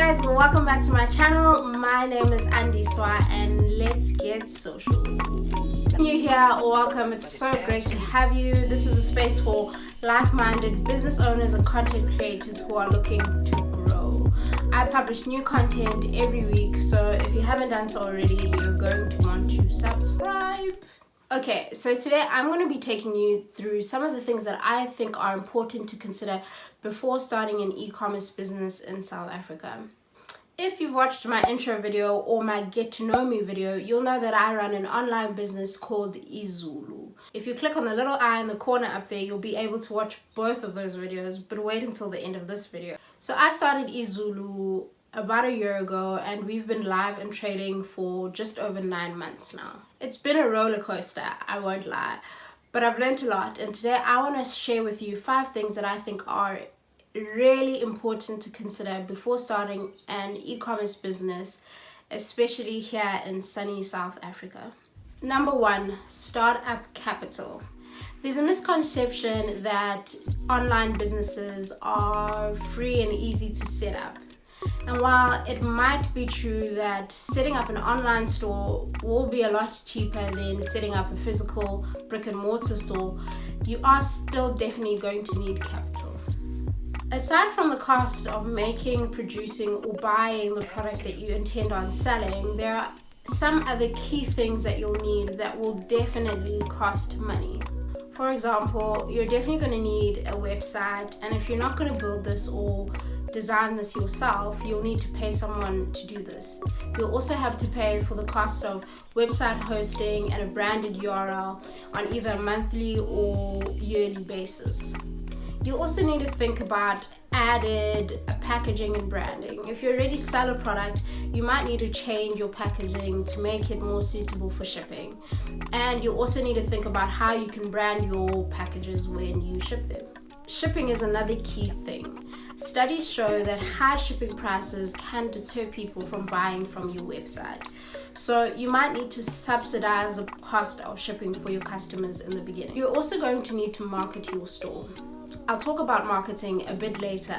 guys, welcome back to my channel. My name is Andiswa and let's get social. If you're here, welcome. It's so great to have you. This is a space for like-minded business owners and content creators who are looking to grow. I publish new content every week, so if you haven't done so already, you're going to want to subscribe. Okay, so today I'm going to be taking you through some of the things that I think are important to consider before starting an e-commerce business in South Africa. If you've watched my intro video or my get to know me video, you'll know that I run an online business called iZULU. If you click on the little eye in the corner up there, you'll be able to watch both of those videos, but wait until the end of this video. So I started iZULU about a year ago and we've been live and trading for just over 9 months now. It's been a roller coaster, I won't lie, but I've learned a lot, and today I want to share with you 5 things that I think are really important to consider before starting an e-commerce business, especially here in sunny South Africa. Number 1, startup capital. There's a misconception that online businesses are free and easy to set up. And while it might be true that setting up an online store will be a lot cheaper than setting up a physical brick and mortar store, you are still definitely going to need capital. Aside from the cost of making, producing, or buying the product that you intend on selling, there are some other key things that you'll need that will definitely cost money. For example, you're definitely going to need a website, and if you're not going to build this or design this yourself, you'll need to pay someone to do this. You'll also have to pay for the cost of website hosting and a branded URL on either a monthly or yearly basis. You also need to think about added packaging and branding. If you already sell a product, you might need to change your packaging to make it more suitable for shipping. And you also need to think about how you can brand your packages when you ship them. Shipping is another key thing. Studies show that high shipping prices can deter people from buying from your website. So you might need to subsidize the cost of shipping for your customers in the beginning. You're also going to need to market your store. I'll talk about marketing a bit later,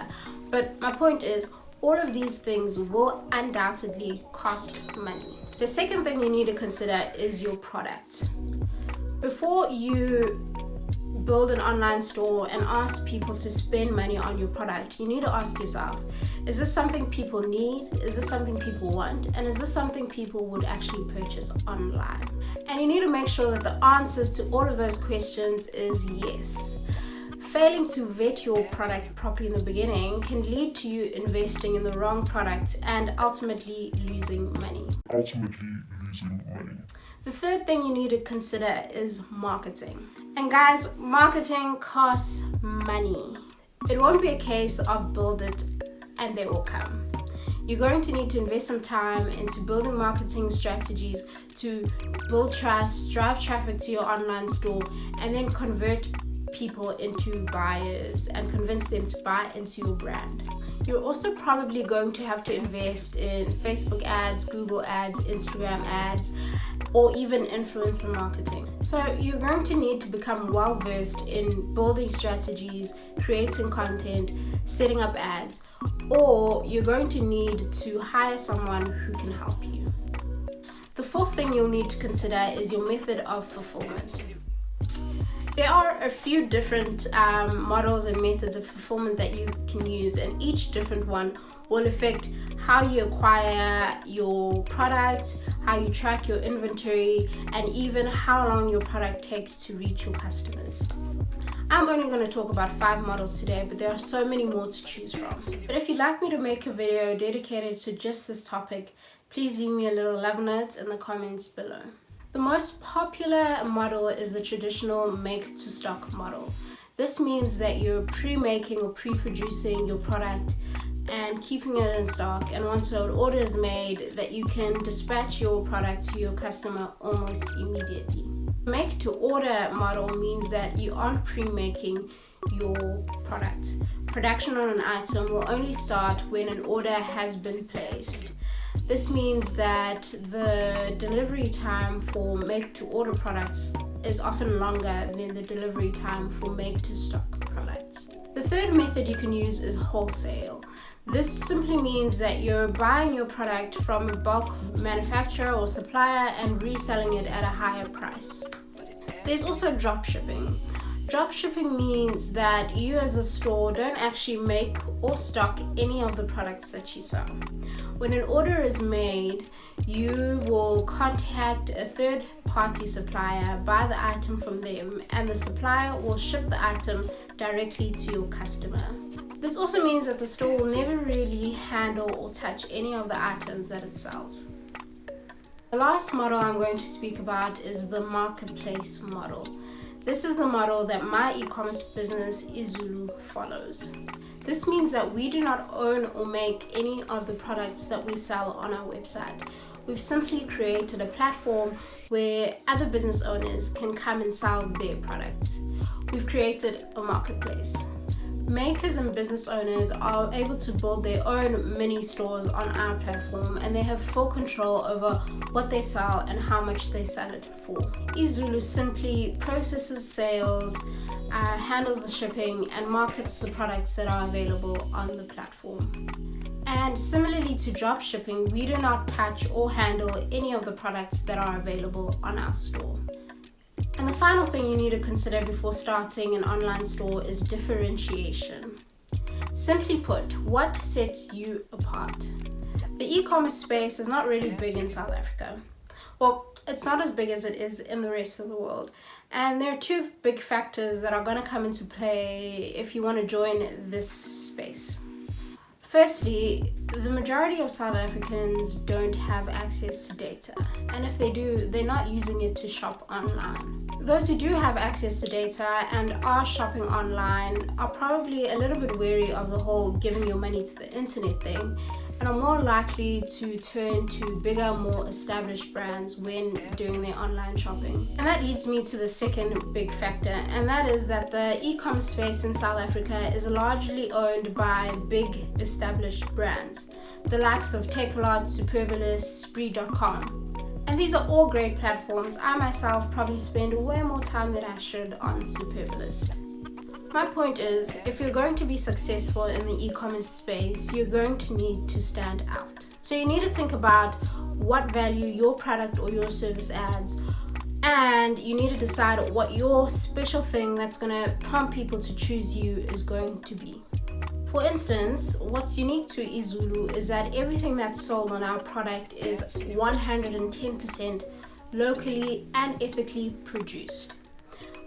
but my point is all of these things will undoubtedly cost money. The second thing you need to consider is your product. Before you build an online store and ask people to spend money on your product, you need to ask yourself, is this something people need? Is this something people want? And is this something people would actually purchase online? And you need to make sure that the answers to all of those questions is yes. Failing to vet your product properly in the beginning can lead to you investing in the wrong product and ultimately losing money. The third thing you need to consider is marketing. And guys, marketing costs money. It won't be a case of build it and they will come. You're going to need to invest some time into building marketing strategies to build trust, drive traffic to your online store, and then convert people into buyers and convince them to buy into your brand. You're also probably going to have to invest in Facebook ads, Google ads, Instagram ads, or even influencer marketing. So you're going to need to become well versed in building strategies, creating content, setting up ads, or you're going to need to hire someone who can help you. The fourth thing you'll need to consider is your method of fulfillment. There are a few different models and methods of fulfillment that you can use, and each different one will affect how you acquire your product, how you track your inventory, and even how long your product takes to reach your customers. I'm only going to talk about 5 models today, but there are so many more to choose from. But if you'd like me to make a video dedicated to just this topic, please leave me a little love note in the comments below. The most popular model is the traditional make-to-stock model. This means that you're pre-making or pre-producing your product and keeping it in stock, and once an order is made, that you can dispatch your product to your customer almost immediately. The make-to-order model means that you aren't pre-making your product. Production on an item will only start when an order has been placed. This means that the delivery time for make-to-order products is often longer than the delivery time for make-to-stock products. The third method you can use is wholesale. This simply means that you're buying your product from a bulk manufacturer or supplier and reselling it at a higher price. There's also drop shipping. Drop shipping means that you as a store don't actually make or stock any of the products that you sell. When an order is made, you will contact a third-party supplier, buy the item from them, and the supplier will ship the item directly to your customer. This also means that the store will never really handle or touch any of the items that it sells. The last model I'm going to speak about is the marketplace model. This is the model that my e-commerce business iZULU follows. This means that we do not own or make any of the products that we sell on our website. We've simply created a platform where other business owners can come and sell their products. We've created a marketplace. Makers and business owners are able to build their own mini stores on our platform, and they have full control over what they sell and how much they sell it for. iZULU simply processes sales, handles the shipping, and markets the products that are available on the platform. And similarly to drop shipping, we do not touch or handle any of the products that are available on our store. And the final thing you need to consider before starting an online store is differentiation. Simply put, what sets you apart? The e-commerce space is not really big in South Africa. Well, it's not as big as it is in the rest of the world. And there are two big factors that are going to come into play if you want to join this space. Firstly, the majority of South Africans don't have access to data, and if they do, they're not using it to shop online. Those who do have access to data and are shopping online are probably a little bit wary of the whole giving your money to the internet thing, and are more likely to turn to bigger, more established brands when doing their online shopping. And that leads me to the second big factor, and that is that the e-commerce space in South Africa is largely owned by big established brands, the likes of Takealot, Superbalist, Spree.com. And these are all great platforms. I myself probably spend way more time than I should on Superbalist. My point is, if you're going to be successful in the e-commerce space, you're going to need to stand out. So you need to think about what value your product or your service adds, and you need to decide what your special thing that's going to prompt people to choose you is going to be. For instance, what's unique to iZULU is that everything that's sold on our product is 110% locally and ethically produced.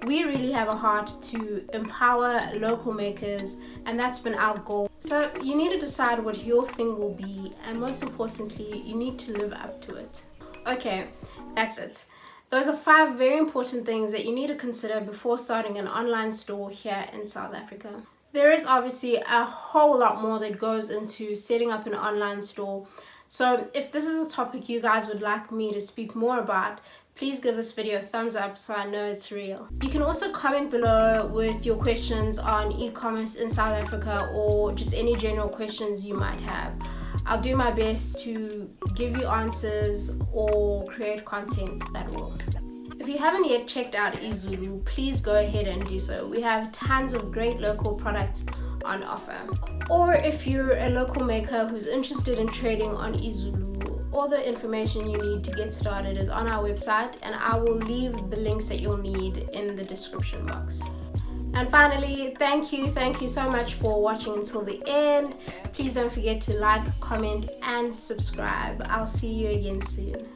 We really have a heart to empower local makers, and that's been our goal. So you need to decide what your thing will be, and most importantly, you need to live up to it. Okay, that's it. Those are 5 very important things that you need to consider before starting an online store here in South Africa. There is obviously a whole lot more that goes into setting up an online store. So if this is a topic you guys would like me to speak more about, please give this video a thumbs up so I know it's real. You can also comment below with your questions on e-commerce in South Africa, or just any general questions you might have. I'll do my best to give you answers or create content that will. If you haven't yet checked out iZULU, please go ahead and do so. We have tons of great local products on offer. Or if you're a local maker who's interested in trading on iZULU, all the information you need to get started is on our website, and I will leave the links that you'll need in the description box. And finally, thank you so much for watching until the end. Please don't forget to like, comment, and subscribe. I'll see you again soon.